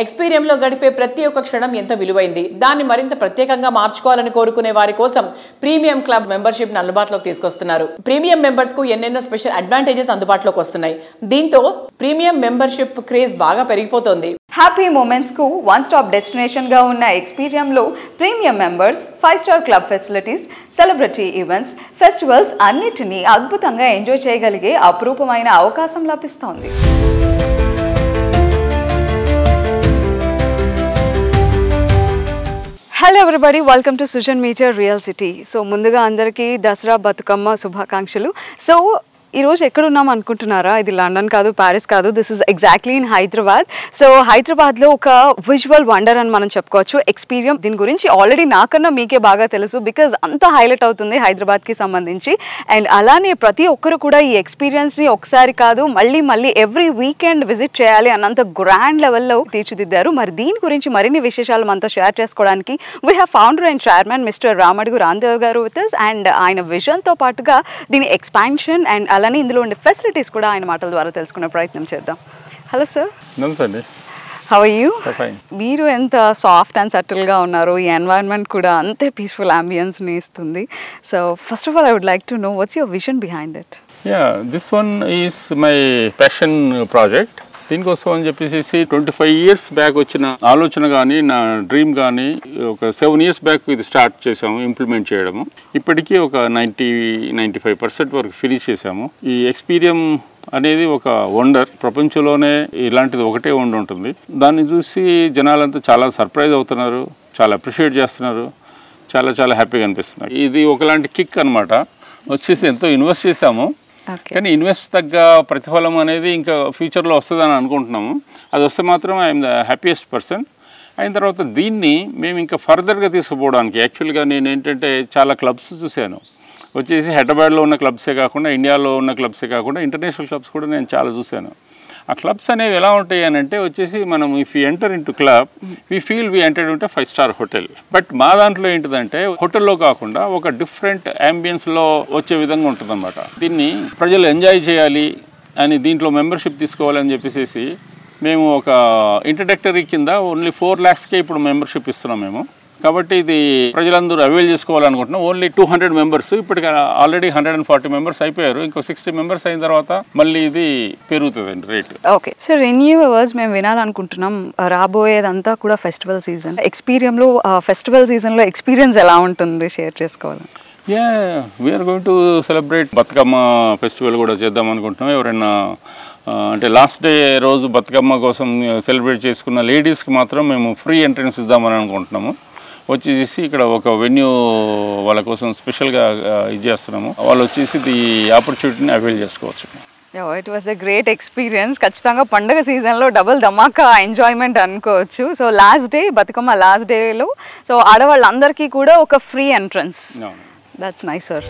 ఎక్స్‌పీరియంలో గడిపే ప్రతి ఒక్క క్షణం ఎంత విలువైంది. దాన్ని మరింత ప్రత్యేకంగా మార్చుకోవాలని కోరుకునే వారి కోసం ప్రీమియం క్లబ్ మెంబర్‌షిప్ అందుబాటులోకి తీసుకొస్తున్నారు. ప్రీమియం మెంబర్స్ కు ఎన్నెన్నో స్పెషల్ అడ్వాంటేజెస్ అందుబాటులోకి వస్తున్నాయి. దీంతో ప్రీమియం మెంబర్‌షిప్ క్రేజ్ బాగా పెరిగిపోతోంది. హ్యాపీ మూమెంట్స్ కు వన్ స్టాప్ డెస్టినేషన్ గా ఉన్న ఎక్స్‌పీరియంలో premium members 5 star club facilities, celebrity events, festivals అన్నిటినీ అద్భుతంగా ఎంజాయ్ చేయగలిగే అపురూపమైన అవకాశం లభిస్తోంది. Hello everybody, welcome to Sujan media real city. So ముందుగా అందరికీ దసరా బతుకమ్మ శుభాకాంక్షలు. సో ఈరోజు ఎక్కడున్నాం అనుకుంటున్నారా? ఇది లండన్ కాదు, ప్యారిస్ కాదు, this is exactly in Hyderabad. So హైదరాబాద్లో ఒక విజువల్ వండర్ అని మనం చెప్పుకోవచ్చు ఎక్స్‌పీరియం. దీని గురించి ఆల్రెడీ నాకన్నా మీకే బాగా తెలుసు, బికాజ్ అంత హైలైట్ అవుతుంది హైదరాబాద్కి సంబంధించి. అండ్ అలానే ప్రతి ఒక్కరు కూడా ఈ ఎక్స్పీరియన్స్ని ఒకసారి కాదు మళ్ళీ ఎవ్రీ వీకెండ్ విజిట్ చేయాలి అన్నంత గ్రాండ్ లెవెల్లో తీర్చిదిద్దారు. మరి దీని గురించి మరిన్ని విశేషాలు మనతో షేర్ చేసుకోవడానికి we have founder and chairman mister Ramadugu Ramdev గారు విత్ us. అండ్ ఆయన విజన్తో పాటుగా దీని ఎక్స్పాన్షన్ అండ్ అలానే ఇందులో ఉండే ఫెసిలిటీస్ కూడా ఆయన మాటల ద్వారా తెలుసుకునే ప్రయత్నం చేద్దాం. Hello sir. నమస్తే అండి. How are you? మీరు ఎంత సాఫ్ట్ అండ్ సటిల్గా ఉన్నారు, ఈ ఎన్వైరన్మెంట్ కూడా అంతే పీస్ఫుల్ అంబియన్స్ని ఇస్తుంది. So first of all I would like to know what's your vision behind it? This one is my passion project. దీనికోసం అని చెప్పేసి 25 years బ్యాక్ వచ్చిన ఆలోచన కానీ నా డ్రీమ్ కానీ ఒక 7 years బ్యాక్ ఇది స్టార్ట్ చేసాము ఇంప్లిమెంట్ చేయడము. ఇప్పటికీ ఒక 90-95% వరకు ఫినిష్ చేసాము. ఈ ఎక్స్‌పీరియం అనేది ఒక వండర్. ప్రపంచంలోనే ఇలాంటిది ఒకటే ఉంటుంది. దాన్ని చూసి జనాలంతా చాలా సర్ప్రైజ్ అవుతున్నారు, చాలా అప్రిషియేట్ చేస్తున్నారు, చాలా హ్యాపీగా అనిపిస్తున్నారు. ఇది ఒకలాంటి కిక్ అనమాట. వచ్చేసి ఎంతో ఇన్వెస్ట్ చేసాము, కానీ ఇన్వెస్ట్ తగ్గ ప్రతిఫలం అనేది ఇంకా ఫ్యూచర్లో వస్తుందని అనుకుంటున్నాము. అది వస్తే మాత్రం ఐఎమ్ ద హ్యాపీయెస్ట్ పర్సన్. అయిన తర్వాత దీన్ని మేము ఇంకా ఫర్దర్గా తీసుకుపోవడానికి యాక్చువల్గా నేను ఏంటంటే చాలా క్లబ్స్ చూశాను. వచ్చేసి హైదరాబాద్లో ఉన్న క్లబ్సే కాకుండా ఇండియాలో ఉన్న క్లబ్సే కాకుండా ఇంటర్నేషనల్ క్లబ్స్ కూడా నేను చాలా చూశాను. ఆ క్లబ్స్ అనేవి ఎలా ఉంటాయి అని అంటే వచ్చేసి మనం if you enter in to club we feel we enter into 5 star hotel. But మా దాంట్లో ఏంటిదంటే హోటల్లో కాకుండా ఒక డిఫరెంట్ అంబియన్స్లో వచ్చే విధంగా ఉంటుందన్నమాట. దీన్ని ప్రజలు ఎంజాయ్ చేయాలి అని దీంట్లో మెంబర్షిప్ తీసుకోవాలని చెప్పేసి మేము ఒక ఇంట్రడక్టరీ కింద ఓన్లీ 4 lakhsకే ఇప్పుడు మెంబర్షిప్ ఇస్తున్నాం మేము. కాబట్టి ఇది ప్రజలందరూ అవైల్ చేసుకోవాలనుకుంటున్నాం. ఓన్లీ 200 members, ఇప్పటికి ఆల్రెడీ 140 members అయిపోయారు. ఇంకో 60 members అయిన తర్వాత మళ్ళీ ఇది పెరుగుతుందండి rate. Okay sir, in your words మేము వినాలనుకుంటున్నాం, రాబోయేదంతా కూడా ఫెస్టివల్ సీజన్. ఎక్స్‌పీరియంలో ఫెస్టివల్ సీజన్లో ఎక్స్‌పీరియన్స్ ఎలా ఉంటుంది షేర్ చేసుకోవాలి? We are going to celebrate Bathukamma festival కూడా చేద్దాం అనుకుంటున్నాం. ఎవరైనా అంటే లాస్ట్ డే రోజు బతుకమ్మ కోసం సెలబ్రేట్ చేసుకున్న లేడీస్కి మాత్రం మేము ఫ్రీ ఎంట్రన్స్ ఇద్దామని అనుకుంటున్నాము. వచ్చేసి ఇక్కడ ఒక వెన్యూ వాళ్ళ కోసం స్పెషల్గా ఇది చేస్తున్నాము. వాళ్ళు వచ్చేసి ఈ ఆపర్చునిటీని అవైల్ చేసుకోవచ్చు. It was a great experience. ఖచ్చితంగా పండుగ సీజన్లో డబుల్ ధమాకా ఎంజాయ్మెంట్ అనుకోవచ్చు. So last day Bathukamma last డేలో సో ఆడవాళ్ళందరికీ కూడా ఒక free entrance. That's nice sir.